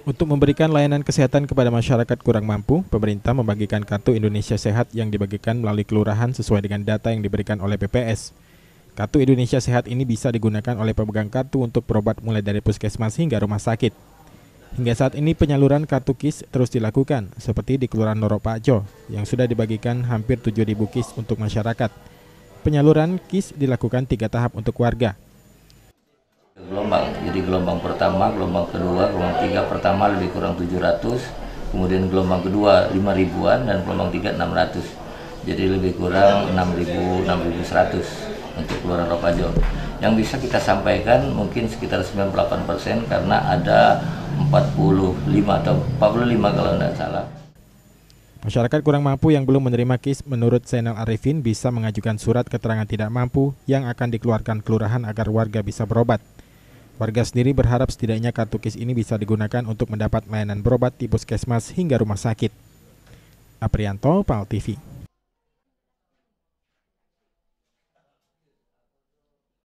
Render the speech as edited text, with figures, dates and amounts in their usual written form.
Untuk memberikan layanan kesehatan kepada masyarakat kurang mampu, pemerintah membagikan kartu Indonesia Sehat yang dibagikan melalui kelurahan sesuai dengan data yang diberikan oleh BPS. Kartu Indonesia Sehat ini bisa digunakan oleh pemegang kartu untuk berobat mulai dari puskesmas hingga rumah sakit. Hingga saat ini penyaluran kartu KIS terus dilakukan, seperti di Kelurahan Noropajo, yang sudah dibagikan hampir 7.000 KIS untuk masyarakat. Penyaluran KIS dilakukan 3 tahap untuk warga. Gelombang, jadi gelombang pertama, gelombang kedua, gelombang tiga. Pertama lebih kurang 700, kemudian gelombang kedua 5 ribuan dan gelombang tiga 600. Jadi lebih kurang 6.100 untuk Kelurahan Noropajo. Yang bisa kita sampaikan mungkin sekitar 98% karena ada 45 atau 45 kalau tidak salah. Masyarakat kurang mampu yang belum menerima KIS menurut Zainal Arifin bisa mengajukan surat keterangan tidak mampu yang akan dikeluarkan kelurahan agar warga bisa berobat. Warga sendiri berharap setidaknya kartu KIS ini bisa digunakan untuk mendapat layanan berobat di puskesmas hingga rumah sakit. Aprianto, PAL TV.